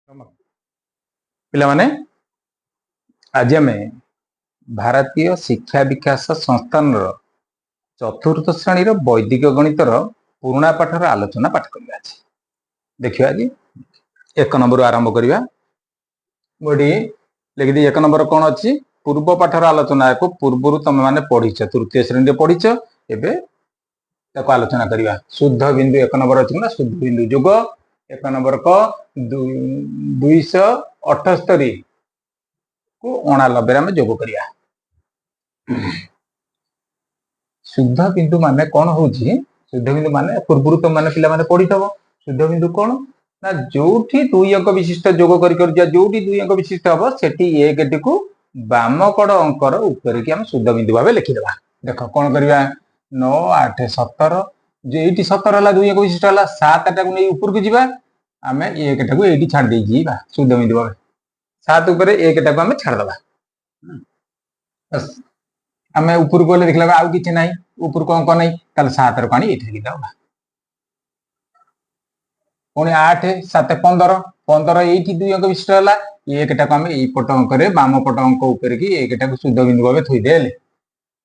पिला माने आज आम भारतीय शिक्षा विकास संस्थान चतुर्थ श्रेणी वैदिक गणितर पुराणा पाठर आलोचना पाठ करवा देखिए आज एक नंबर आरंभ करवा गोटी लिखिदी एक नंबर कौन अच्छी पूर्व पाठर आलोचना को पूर्व तुम मैंने पढ़ीच तृतीय श्रेणी पढ़ीच एवं आलोचना करवा शुद्ध बिंदु एक नंबर अच्छी ना शुद्ध बिंदु जोग एक नंबर क 278 को 89 आम जोग करिया शुद्ध बिंदु माने कौन हो शुद्ध बिंदु माने पूर्व तुम मैंने पिला माने पढ़ी थव शुद्ध बिंदु कौन ना जो दुई अंक विशिष्ट जोग कर जो दुई अंक विशिष्ट हम से एक को बाम कड़ अंकर ऊपर की आम शुद्ध बिंदु भाव लिखिदेवा देख कौन करवा 9 8 17 जो ये 17 है दुई अंक विशिष्ट है 7 टा नहीं ऊपर को जावा आम एक ये छाड़ दे शुद्ध बिंदु भाव 7 उपर एक आम छाड़देवा आम ऊपर गले देखला आउ कि ना ऊपर को अंक नहीं ताल 7 रु ये लिखिदेवा पुणी 8 7 15 15 ये दुई अंक विशिष्ट है एक आम पट अंक बाम पट अंक ऊपर की एक शुद्ध बिंदु भाव थोदे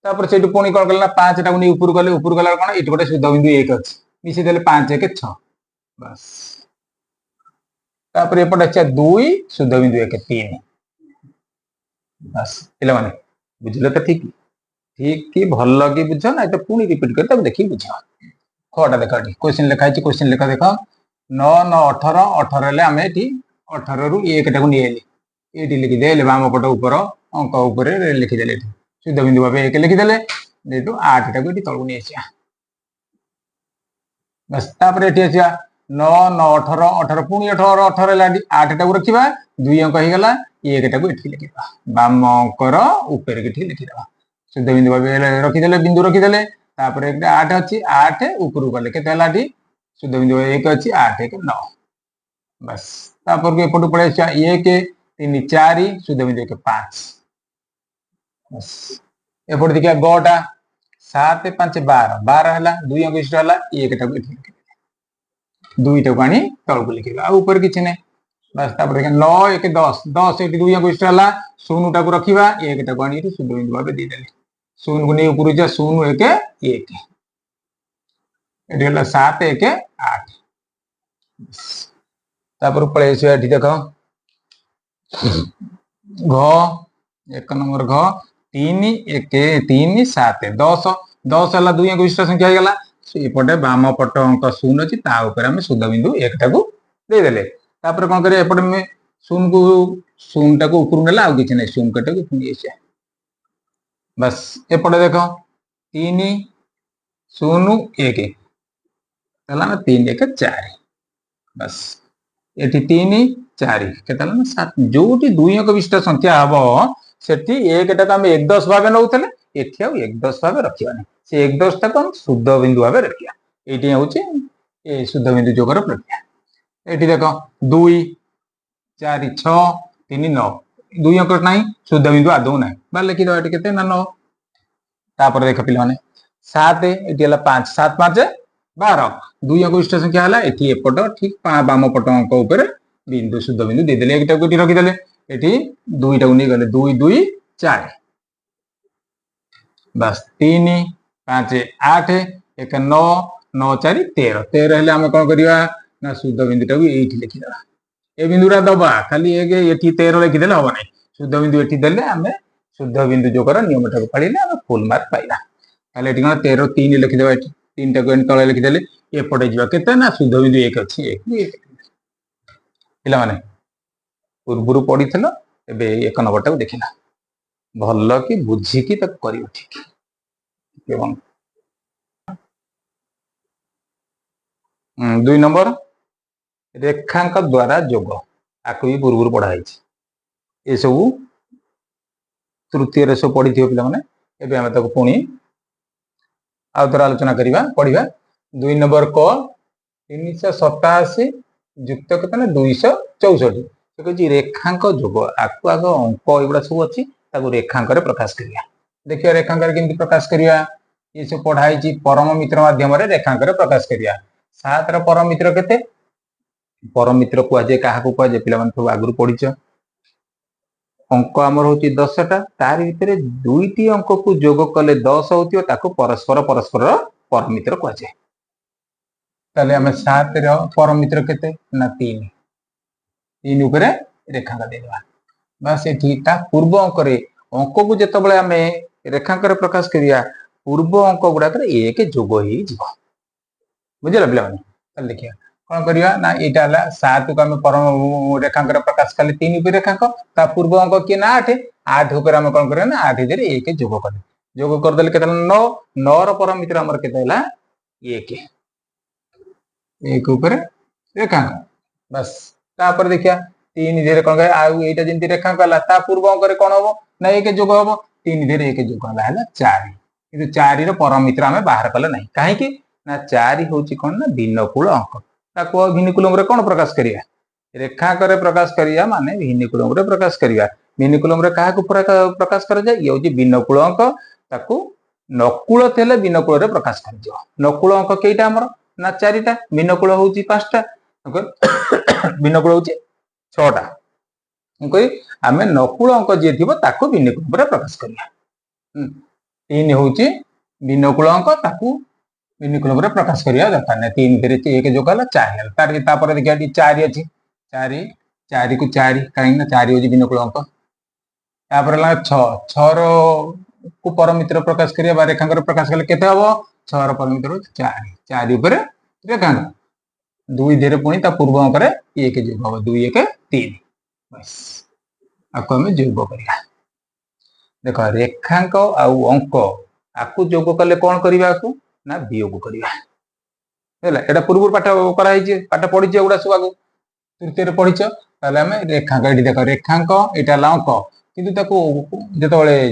से पुणी कौन कले 5 टा नहीं ऊपर गले कौन ये गोटे शुद्ध बिंदु 1 अच्छी मिसेदे 5 1 6 बस तापर एपटे अच्छा 2 शुद्ध बिंदु 1 3 बस पिला माने बुझले तो ठीक ठीक कि भल कि बुझ ना तो पुणी रिपीट कर देखिए बुझ खटा देख क्वेश्चन लिखा है क्वेश्चन लिखा देख 9 9 18 18 आम ये 18 रु एक ये लिखिदे बाम पट ऊपर अंक उपर लिखिदे शुद्ध बिंदु भाव एक लिखिदे 8 टा तलू नहीं आसा बस तापर ये आसा 9 9 18 18 पुणी 18 18 8 टा रखा दुई अंक होगा एक ये लिखा बाम अंकर ऊपर की लिखिदेवा शुद्ध बिंदु भाव रखिदे बिंदु रखिदे 8 अच्छी 8 ऊपर गले के शुद्ध बिंदु 1 अच्छी 8 1 9 बस तापर एपट पड़े 1 3 4 शुद्ध बिंदु 1 5 बस एपट देखिए गटा 7 5 12 12 है दुई अंक विशिष्ट है एक दुईटा को आनी तल को लिखा ऊपर किसी नहीं बस देखिए 9 1 10 10 ये दुई अंक विशिष्ट है 0 टा को रखा एक आनी शुद्ध बिंदु भाव देदेले 0 को नहीं ऊपर जा 0 1 1 ये 7 1 8 तापर पड़े देख घ एक नंबर घ 3 1 3 7 10 10 है दुई अंक विशिष्ट संख्या होगा एपटे बाम पट अंक 0 अच्छी आम शुद्ध बिंदु 1 टाक देदेले कौन कर एपटे 0 को 0 टाक ऊपर ना आउ कि ना 0 कटे पुणी बस एपटे देख 3 0 1 3 1 4 बस ये 3 4 के 7 जो दुई अंक विशिष्ट संख्या हम से एक आम 1 10 भाव नौ एटी आउ 1 10 भाव रखा से 1 10 टाक हम शुद्ध बिंदु भाव रखा ये हूँ शुद्ध बिंदु जोगर प्रक्रिया ये देख 2 4 6 3 9 दुई अंक ना शुद्ध बिंदु आदौ ना बार लिखिदे के 9 तापर देख पे 7 ये 5 7 5 12 दुई अंक विशिष्ट संख्या है ये एपट ठीक बाम पट अंक उपर बिंदु शुद्ध बिंदु देदेले एक रखिदे ये दुईटा नहीं गले 2 2 4 बस 3 5 8 1 9 9 4 13 13 है आम कौन करवा ना शुद्ध बिंदु टाक ये लिखिदा ये बिंदुटा दबा खाली एक ये 13 लिखिदे हम ना शुद्ध बिंदु ये देले आम शुद्ध बिंदु जोगर नियम टाक पाड़े आम फुल मार्क पाइबा ताले ये 13 3 लिखिदेवा 3 टाक तले लिखिदे एपटे जा के शुद्ध बिंदु 1 अच्छी पिला माने पूर्व पढ़ी एक नंबर टाक देखना भल कि बुझिकी कर ठीक दुई नंबर रेखांक द्वारा जोग आपको भी पूर्व पढ़ाई ये सब तृतीय सब पढ़ी थी पे पुणी आउ थोड़ा आलोचना करवा पढ़ा 2 नंबर क 387 युक्त के 264 कह रेखांक जोग आपको आग अंक एगुड़ा सब अच्छी रेखांक प्रकाश करिया देखिए रेखांक केमती प्रकाश करिया ये सब पढ़ाई परम मित्र माध्यम रेखांक प्रकाश करिया 7 परम मित्र केते परम मित्र कुआजे क्या कुआजे पे सब आगु पढ़ी अंक आमर हूँ 10टा तार भीतर दुईटी अंक को जोग कले 10 हो परस्पर परस्पर परम मित्र कुआजे ताले आम 7 परम मित्र केते ना 3 उपरे रेखांक देवा बस एटा पूर्व अंक अंक को जिते आम रेखांक प्रकाश करिया पूर्व अंक गुड़ाक एक जोग हो बुझे पे देखिए कौन करवा ना यहाँ 7 को आम परम रेखांक प्रकाश कले 3 उपर रेखांक ता पूर्व अंक किए ना 8 8 उपर आम कौन करवा ना 8 दे एक जोग कले जोग करदे के 9 9 परम मित्र आमर के एक उपर रेखांक बस तापर देखिया 3 धीरे कौन कह जमी रेखांक है पूर्व अंक कौन हम ना एक जोग हम 3 धीरे एक जोग है 4 कि 4 परम मित्र आम बाहर कले ना कहीं ना 4 हूँ कौन ना भिन्नकूल अंक भिन्नकूलम कौन प्रकाश करिया रेखांक प्रकाश करिया माने भिन्नकूलम प्रकाश करिया भिन्नकूलम क्या प्रकाश कर ये भिन्नकूल अंक ताकू नकूल थे भिन्नकूल प्रकाश कर नकूल अंक कईटा आमर ना 4टा भिन्नकूल हूँ 5टा भिन्नकूल हूँ 6टा आम नकूल अंक जी थी भिन्नकूल प्रकाश करिया 3 हूँ भिन्नकूल अंक ताकू भिन्नकूलम प्रकाश करिया दरकार ना 3 धीरे एक जोग है 4 देखिए 4 अच्छी 4 4 को 4 कहीं 4 हूँ भिन्नकूल अंक तापर 6 को परम मित्र प्रकाश करिया रेखांक प्रकाश कले केते हबो 6 परम मित्र 4 4 उपर रेखांक 2 धीरे पुणी पूर्व अंक एक जोग हम 2 1 3 बस आपको हमें जोग करिया देख रेखांक आउ अंक आपको जोग कले कौन करवा ना वियोग करवा पूर्व पाठ कराई पाठ पढ़ी एगुड़ा सब आगे तृतीय पढ़ी आम रेखांक ये देख रेखांक यहाँ अंक कि जो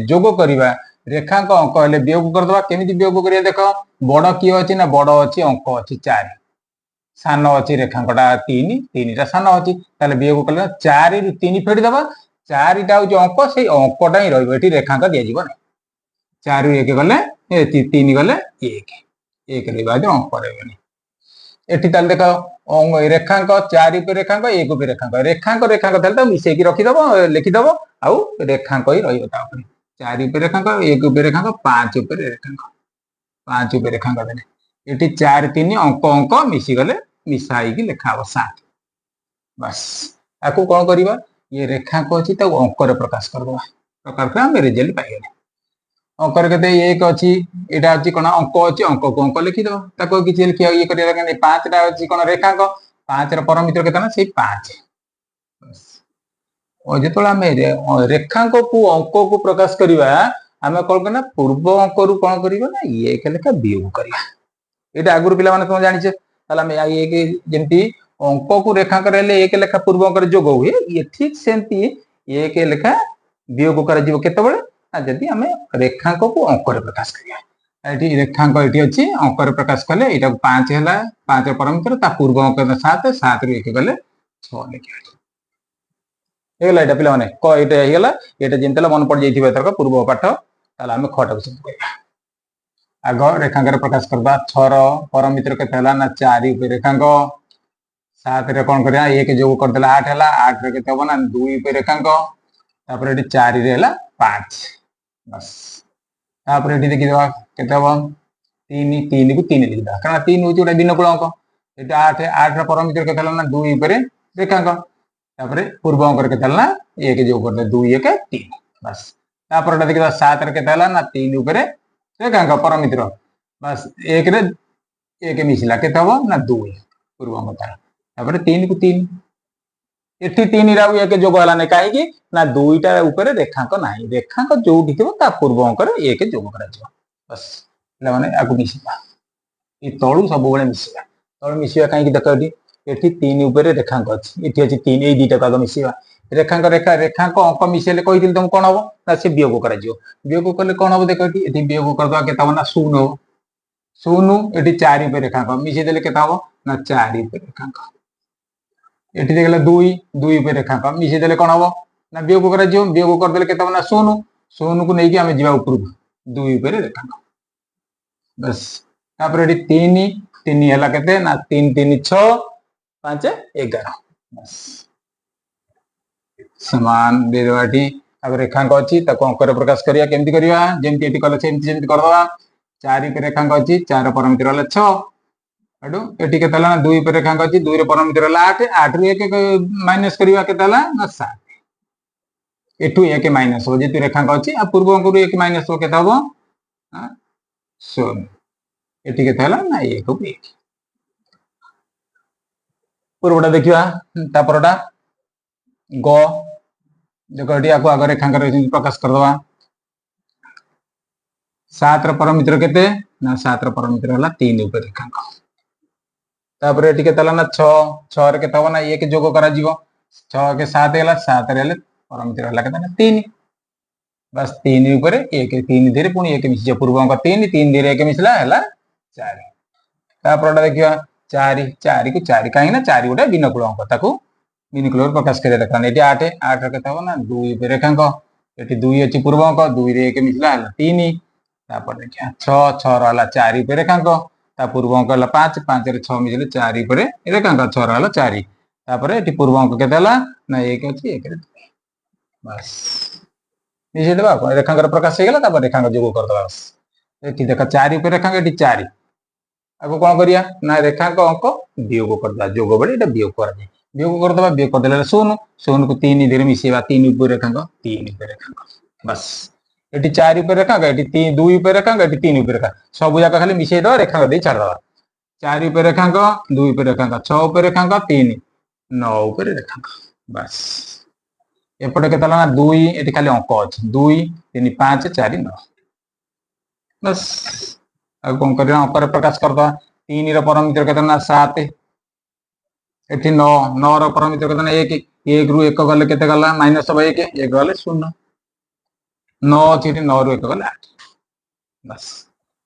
जोग करवा रेखांक अंक हेल्ले वियोग करदे केमी वियोग कर देख बड़ किए अच्छी ना बड़ अच्छी अंक अच्छी 4 सान अच्छी रेखांकटा 3 सान अच्छी वियोग कले 4 रु 3 फेड़ीदे 4टा हूँ अंक से अंकटा ही रही रेखांक दिज्व ना 4 1 गले 3 गले 1 1 अंक रही एटी देख रेखांक 4 उपर रेखांक 1 उपर रेखांक रेखांक रेखांक मिसेक रखीदब लिखिदब आउ रेखांक ही रही 4 उपर रेखांक 1 उपर रेखांक 5 उपर रेखांक 5 उपर रेखांक देने ये 4 3 अंक अंक मिसीगले मिसाई लिखा 7 बस आपको कौन करवा ये रेखांक अच्छी अंक प्रकाश करदे प्रकाश कर आम रिजल्ट पाइगले अंक के एक अच्छी यहाँ अच्छी कौन अंक अच्छी अंक को अंक लिखिदे किसी लिखा ये कर 5टा अच्छी कौन रेखांक 5 परम मित्र के से 5 जो आम रेखांक को अंक को प्रकाश करवा आम कौन करना पूर्व अंक रू कौन करवा ना एक लेखा वियोग करवा ये आगुरी पे जाने आम जमी अंक को रेखांक एक लेखा पूर्व अंक जोग हुए ये ठीक सेमती एक लेखा वियोग कर जदि आम रेखांक को अंक प्रकाश करिया रेखांक ये अच्छी अंक प्रकाश कले यहाँ 5 है 5 परम मित्र पूर्व अंक 7 7 रु 1 गले 6 लिखा ये पे ये जमी मन पड़ जाइए एथरक पूर्व पाठ आम खटा सब आग रेखांक प्रकाश करवा 6 परम मित्र के ना 4 उपर रेखांक 7 कौन कर 1 जोग करदे 8 है 8 के ना 2 उपर रेखांक 4 5 बस तापर ये देखीद के 3 3 को 3 लिखिद कारण 3 हूँ गोटे भिन्नकूल अंक ये 8 8 परम मित्र के ना 2 उपर रेखांक पूर्व अंक के ना 1 जोग करदे 2 1 3 बस तापर देखीद 7 के ना 3 उपर रेखांक परम मित्र बस 1 रे 1 मिसला के ना 2 पूर्व अंक तार 3 को 3 एटी 3 एक जोग है कहीं ना 2टा उपर रेखांक ना रेखांक जो पूर्व अंक एक जोग कर बस पे आपको मिसवा ये तलू सब मिसवा तलू मिसवा कहीं देख ये 3 उपर रेखांक अच्छी ये अच्छी 3 ये 2टा आग मिसवा रेखांक रेखांक अंक मिसेले कही तुम कौन हम ना से वियोग कर वियोग कले कौन हम देख ये वियोग करदे के 0 0 ये 4 उपर रेखांक मिसेदे के ना 4 उपर रेखांक ये देखला 2 2 उपर रेखांक मिसेदे कौन हम ना वियोग कर वियोग करदे के ना 0 0 को लेकिन आम जा ऊपर 2 उपर रेखांक बस तापर 3 3 है के ना 3 3 6 5 11 बस समान देवाटी अब रेखांक अच्छी अंकर प्रकाश करिया केमती करिया जेमती एटी कले सेमती जेमती करदवा 4 पे रेखांक अच्छी 4 परमिति रहला 6 एडु एटी केते हला 2 पे रेखांक अच्छी 2 रे परमिति रहला 8 8 रु 1 माइनस करिया केते हला ना 7 एठु 1 माइनस हो जेतु रेखांक अच्छी आ पूर्व अंक रु 1 माइनस हो केते हबो 0 एटी केते हला ना 1 को 1 पूर्वटा देखिया तापरटा ग देखो एटी आको आगे रेखांक प्रकाश करदवा 7 ର परमिति केते ना 7 ର परमिति हला 3 ऊपर रेखांक तापर एटी केते हला ना 6 6 रे केते हबो ना 1 जोग करा जीवो 6 के 7 हला 7 रे हले परमिति हला केते ना 3 बस 3 ऊपर 1 3 धीरे पुनी 1 मिसी पूर्व अंक 3 3 धीरे 1 मिसला हला 4 तापरटा देखिया 4 4 को 4 काहे ना 4 गोटे बिनकुल अंक ताकू बिनकुल प्रकाश करे देखा एटी 8 8 रे केते हबो ना 2 पे रेखांक एटी 2 अछि पूर्व अंक 2 रे 1 मिसला हला 3 तापर देखिया 6 6 रो हला 4 पे रेखांक ता पूर्व अंक हला 5 5 रे 6 मिसले 4 पे रेखांक 6 रो हला 4 तापर एटी पूर्व अंक केते हला ना 1 अछि 1 रे बस मिसे देबा रेखांक प्रकाश हे गेला तापर रेखांक जोग कर दबा बस एटी देखा 4 पे रेखांक एटी 4 आगो कोन करिया ना रेखांक अंक वियोग कर दबा जोग बडे एटा वियोग कर दे वियोग कर दबा वियोग कर देले 0 0 को 3 धीरे मिसेबा 3 ऊपर रेखांक 3 ऊपर रेखांक बस एटी 4 ऊपर रेखांक एटी 3 2 ऊपर रेखांक एटी 3 ऊपर रेखांक सब जाका खाली मिसेई दबा रेखांक दे छाड़ दबा 4 ऊपर रेखांक 2 ऊपर रेखांक 6 ऊपर रेखांक 3 9 ऊपर रेखांक बस एपटे केते ना 2 एटी खाली अंक अछि 2 3 5 4 9 बस अब कोन करिया अंकर प्रकाश कर दबा 3 रो परमिति केते ना 7 एटी 9 9 रो परमिति केते ना 1 1 रु 1 गले केते गला माइनस 1 1 गले 0 9 अछि 9 रु 1 गले 8 बस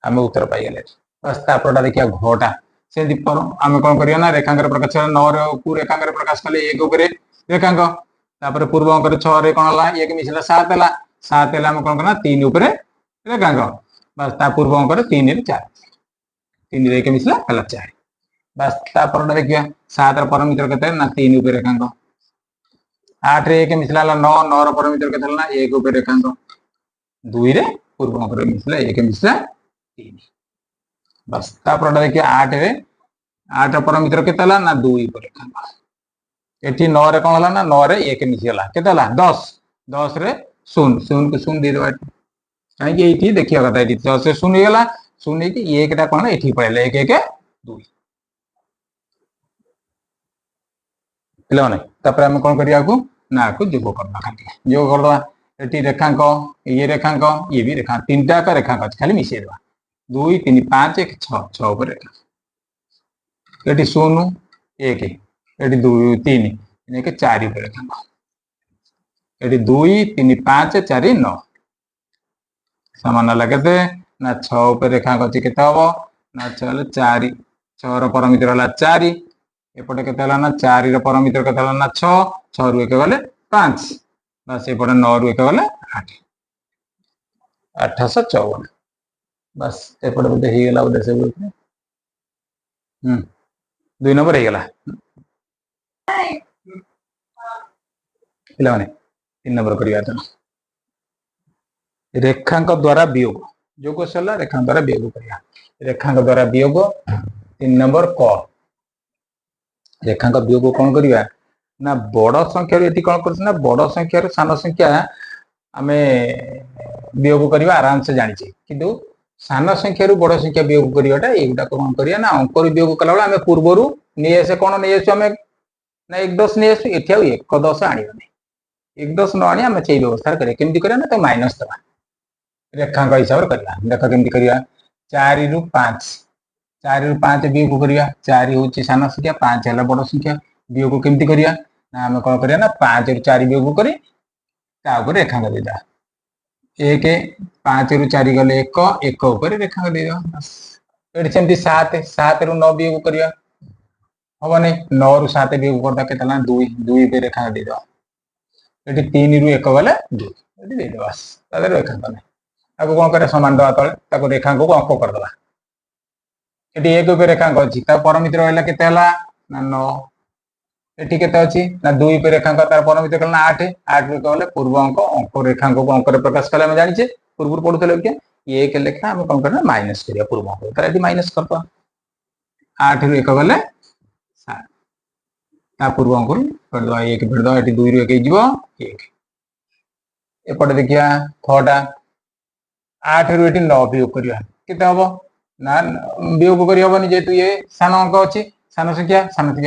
हम उत्तर पाई गेले बस तापरटा देखिया घटा से पर हम कोन करिया ना रेखांक प्रकाश 9 रो को रेखांक प्रकाश कले 1 ऊपर रेखांक तापर पूर्व अंक 6 रे कोन हला 1 मिसला 7 हला 7 हला हम कोन करना 3 ऊपर रेखांक बस ता पूर्व अंक 3 रे 4 3 रे 1 मिसला हला 4 बस तापरटा देखिया 7 रो परमिति केते ना 3 ऊपर रेखांक 8 रे 1 मिसला 9 9 रो परमिति केते ना 1 ऊपर रेखांक 2 रे पूर्व अंक मिसला 1 मिसला 3 बस तापरटा देखिया 8 रे 8 रो परमिति केते हला ना 2 ऊपर रेखांक एठी 9 रे कोन हला ना 9 रे 1 मिसिला केते हला 10 10 रे 0 0 को 0 दे दबा काहे कि एठी देखिया कथा एठी 10 से 0 गेला 0 की 1 टा कोन एठी पळेला 1 1 2 हेलो नै तापर हम कोन करिया को ना को जोग करबा खाली जोग करबा एठी रेखांक ये भी रेखांक तीनटा का रेखांक खाली मिसे देबा 2 3 5 1 6 6 ऊपर रेखांक एठी 0 1 एठी 2 3 इने के 4 ऊपर रेखांक एठी 2 3 5 4 9 समान लगते ना 6 ऊपर रेखांक अछि केते हबो ना 6 4 6 रो परमिति रहला 4 एपटे केते हला ना 4 रो परमिति केते हला ना 6 6 रु 1 गले 5 बस एपटे 9 रु 1 गले 8 854 बस एपटे बोधे ही गेला बोधे से 2 नंबर हे गेला पिला माने 3 नंबर करिया त रेखांक द्वारा वियोग जोग सला रेखांक द्वारा वियोग करिया रेखांक द्वारा वियोग 3 नंबर क रेखांक वियोग कोन करिया ना बड़ संख्या रे एठी कोन करछ ना बड़ संख्या रे सान संख्या हमें वियोग करिवा आराम से जानि छै किंतु सान संख्या रु बड़ संख्या वियोग करिवाटा एटा कोन करिया ना अंक रु वियोग कला बेला हमें पूर्वरु नै एसे कोन नै एसु हमें ना 1 10 नै एसु एठी आ 1 10 आनिबा नै 1 10 न आनी हमें छै व्यवस्था करे केमति करिया ना तो माइनस दबा रेखांक हिसाब रे करिया देखा केमति करिया 4 रु 5 4 रु 5 वियोग करिया 4 होची सान संख्या 5 हला बड़ संख्या वियोग केमति करिया ना हम कोन करिया ना 5 रु 4 वियोग करी ता ऊपर रेखांक देदा 1 5 रु 4 गले 1 1 ऊपर रेखांक देदा बस एठी सेमति 7 7 रु 9 वियोग करिया हबो नै 9 रु 7 वियोग करदा केतला 2 2 पे रेखांक देदा एठी 3 रु 1 गले 2 एठी देदा बस तादर रेखांक नै ताको कोन करे समान दवा तळे ताको रेखांक को अंक कर दवा एटी 1 पे रेखांक अछि ता परमिति रहला केते हला ना 9 एटी केते अछि ना 2 पे रेखांक तार परमित कल ना 8 8 रे कहले पूर्व अंक अंक रेखांक को अंक रे प्रकाश कले हम जानिछे पूर्व पढुतले के ये एक लेखा हम कोन करना माइनस करिया पूर्व अंक तार एटी माइनस करबा 8 रे 1 गले 7 ता पूर्व अंक कर दवा 1 फेर दवा एटी 2 रे 1 जीवो 1 एपटे देखिया 6 टा 8 रे एटी 9 वियोग करिया केते हबो ना वियोग करि हबनी जेतु ये सान अंक अछि सान संख्या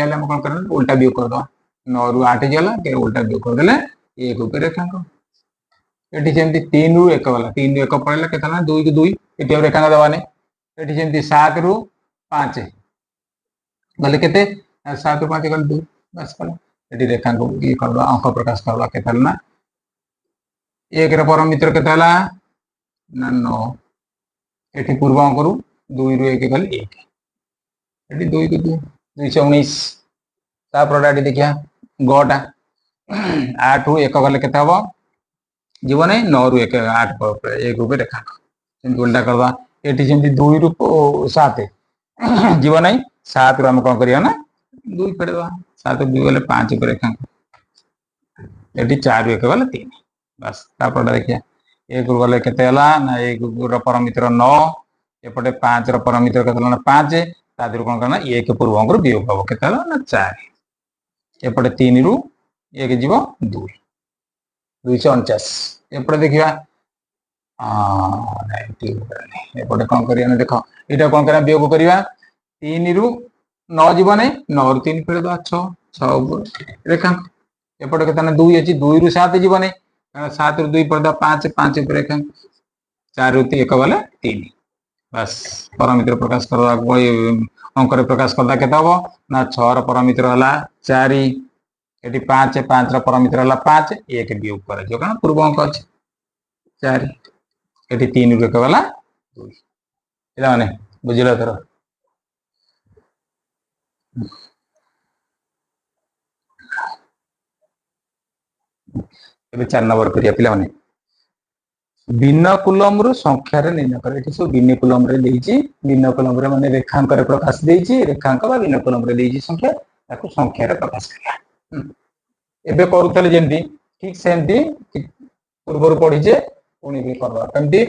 हम कोन करना उल्टा वियोग कर दवा 9 रु 8 गला के उल्टा वियोग कर देले 1 ऊपर रेखांक एटी जेमति 3 रु 1 गला 3 रु 1 पड़ला केतना ना 2 के 2 एटी रेखांक दवाने एटी जेमति 7 रु 5 गले केते 7 रु 5 गले 2 बस कला एटी रेखांक ये करबा अंक प्रकाश करबा केतना ना 1 रे परमित्र केतना ना 9 एटी पूर्व अंक रु 2 रु 1 गले 1 एटी 2 के 2 219 ता प्रोडक्ट देखिया गोटा 8 रु 1 गले केते हबो जीवन 9 रु 1 8 पर 1 ऊपर रेखांक सेमति उल्टा करबा एटी जेमति 2 रु 7 जीवन 7 रु हम कोन करिया ना 2 फेरबा 7 2 गले 5 ऊपर रेखांक एटी 4 रु 1 गले 3 बस ता प्रोडक्ट देखिया 1 रु गले केते हला ना 1 रो परमित्र 9 एपटे 5 रो परमित्र केते ना 5 ता दिरु कोन करना 1 पूर्व अंक रु वियोग हबो केते हला ना 4 एपटे 3 रु 1 जीवो 2 249 एपटे देखिया एपटे कौन करिया देख ये कौन करा वियोग करिया 3 रु 9 जीवन 9 रु 3 फेर 6 6 रेखांक एपटे केतना 2 अछि 2 रु 7 जीवन 7 रु 2 पर 5 5 ऊपर रेखांक 4 रु 1 वाला 3 बस परमित्र प्रकाश करवा अंक रे प्रकाश करदा केता हबो ना 6 रो परमित्र हला 4 एटी 5 5 रो परमित्र हला 5 1 वियोग करे जो कारण पूर्व अंक अछि 4 एटी 3 रो वाला 2 एला माने बुझिला तर एबे 4 नंबर करिया पिला माने भिन्न कुलम रु संख्या रे निर्णय करे एठी सब भिन्न कुलम रे देइची भिन्न कुलम रे माने रेखांक रे प्रकाश देइची रेखांक बा भिन्न कुलम रे देइची संख्या ताको संख्या रे प्रकाश करिया एबे करूतले जेंती ठीक सेंती पूर्व पढ़ी जे पुणी भी करवा केमती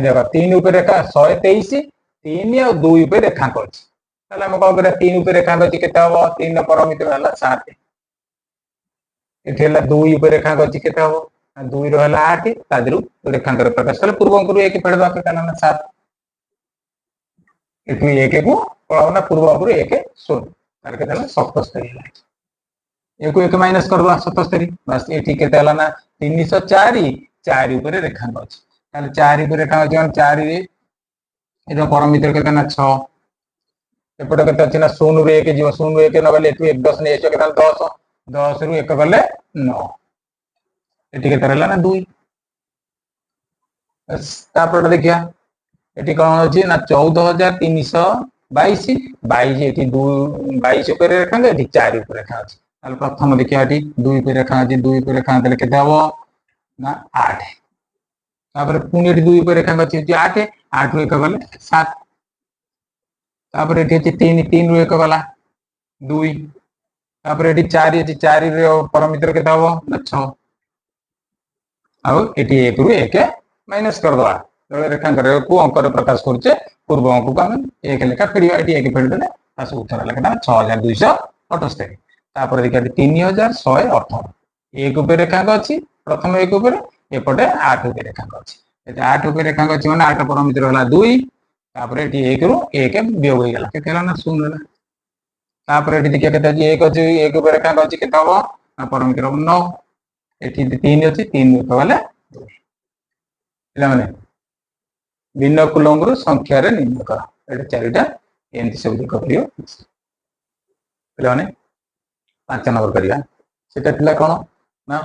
देखो 3 ऊपर रेखा 123 3 और 2 ऊपर रेखांक अछि ताले हम कह करे 3 ऊपर रेखांक अछि केते हबो 3 परमित्र हला 7 एठी हला 2 ऊपर रेखांक अछि केते हबो 2 रो हला 8 तादिरु रेखांक रे प्रकाश कले पूर्व अंक रु 1 फेडबा के काना 7 एठी 1 को पळावना पूर्व अंक रु 1 0 तार के हला 77 हला एको 1 माइनस कर दो 77 बस एठी केते हला ना 304 4 ऊपर रेखांक अछि ताले 4 ऊपर रेखांक अछि 4 रे एरो परमित्र केते ना 6 एपटे केते अछि ना 0 रे 1 जीव 0 1 न गले एठी 1 10 ने एचो केते 10 10 रु 1 गले 9 एठी केते रहला ना 2 बस तापर देखिया एठी कोन अछि ना 14322 22 एठी 2 22 ऊपर रेखांक एठी 4 ऊपर रेखांक अछि ताले प्रथम देखिया एठी 2 ऊपर रेखांक अछि 2 ऊपर रेखांक देले केते हबो ना 8 तापर पुनी एठी 2 ऊपर रेखांक अछि 8 8 रु 1 गले 7 तापर एठी अछि 3 3 रु 1 गला 2 तापर एठी 4 अछि 4 रे परमित्र केते हबो ना 6 और एटी 1 रु 1 माइनस कर दवा रेखांक रे को अंक रे प्रकाश करचे पूर्व अंक को हम 1 लेखा फेडिया एटी 1 फेड देले तास उत्तर लेखा 6278 तापर देखा 3118 एक ऊपर रेखांक अछि प्रथम एक ऊपर एपटे 8 ऊपर रेखांक अछि एते 8 ऊपर रेखांक अछि माने 8 परमित्र होला 2 तापर एटी 1 रु 1 वियोग हो गेला केते ना 0 होला तापर एटी देखिया केते अछि 1 अछि 1 ऊपर रेखांक अछि केते हबो ना परमित्र 9 एठी 3 अछि 3 ऊपर वाला 2 एला माने भिन्न कुलम रु संख्या रे निर्णय कर एटा चारिटा एंति सब लिख करियो एला माने 5 नंबर करिया सेटा पिला कोन ना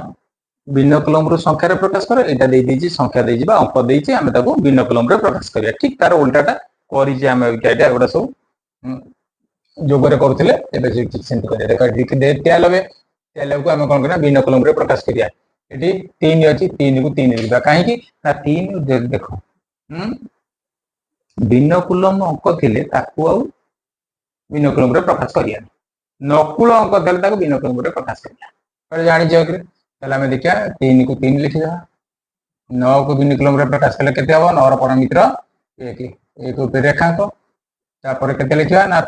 भिन्न कुलम रु संख्या रे प्रकाश कर एटा दे देजी संख्या दे जिबा अंक देइछि हम ताको भिन्न कुलम रे प्रकाश करिया ठीक तार उल्टाटा करि जे हम एटा एटा सब जोग रे करथिले एबे ठीक सेंट करिया देखा ठीक दे त्यालबे त्यालबे को हम कोन करना भिन्न कुलम रे प्रकाश करिया एटी 3 अछि 3 को 3 लिखा काहे कि ना 3 देखो भिन्न कुलम अंक थिले ताकू आ भिन्न कुलम रे प्रकाश करिया नकुल अंक देले भिन्नकुल रूप प्रकाश करिया जानी आम देखिए 3 को 3 लिखिद 9 को भिन्नकुल रूप प्रकाश कले के 9 परमित्र 1 रेखांक तापर के लिखा ना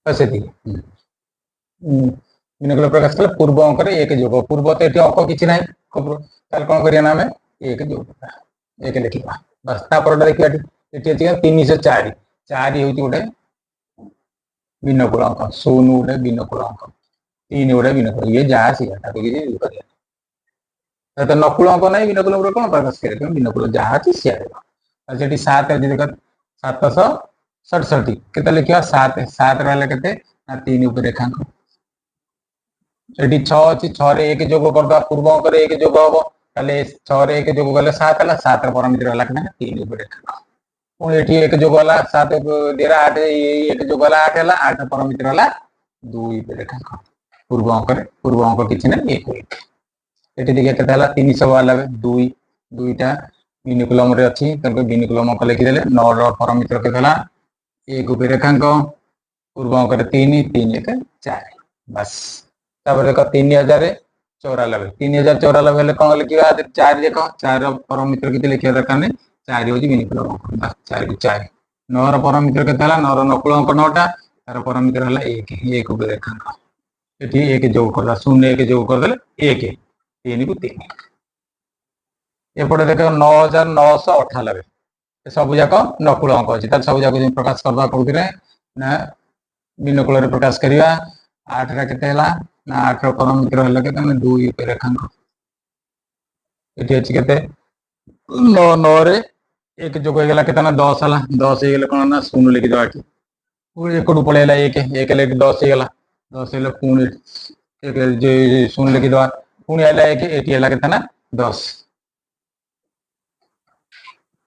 से भिन्नकुल प्रकाश कले पूर्व अंक 1 जोग पूर्व तो ये अंक किसी ना कौन करिया ना 1 जोग 1 लिखा बस देखिए 304 4 हूँ गोटे भिन्नकुल अंक 0 गोटे भिन्नकुल अंक 3 गोटे भिन्नकुल ये जहाँ सी तो नकुल अंक ना भिन्नकुल कौन प्रकाश करें भिन्नकुल जहाँ अच्छी सी आठ 767 के लिखा 7 7 रहा के 3 रेखांक ये 6 अच्छी 6 1 जोग करदा पूर्व अंक 1 जोग हम ताले 6 1 जोग कले 7 है 7 परमित्र है 3 रेखांक पुणी ये 1 जोग है 7 देरा 8 1 जोग है 8 है 8 परमित्र है 2 रेखांक पूर्व अंक किसी ना 1 ये देखिए के 300 वाला 2 2टा भिन्नकुलम अच्छी भिन्नकुलम अंक लिखिदे 9 परमित्र के 1 रेखांक पूर्व अंक 3 3 1 4 बस तापर देख 3094 3094 कौन लिखा 4 देख 4 परमित्र के लिखा दरकार नहीं 4 हूँ भिन्नकुलम अंक 4 को 4 9 परमित्र के 9 नकुल अंक 9टा तार परमित्र है 1 रेखांक ये 1 जोग कर 0 1 जोग करदे 1 3 को 3 एपटे देख 9998 सब जाक नकुल अंक अच्छी सब जाक प्रकाश करवा कौन ना भिन्नकुल प्रकाश करवा 8 के 8 परमित्र है 2 रेखांक ये अच्छी के 9 9 1 जोग होगा के 10 है 10 हो कौन ना 0 लिखिद पुणी एक पलैला 1 1 10 होगा 10 पुणी 0 लिखिद पुणी है 1 ये के 10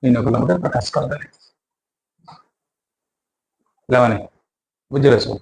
भिन्नकुल प्रकाश करदे बुझे सब।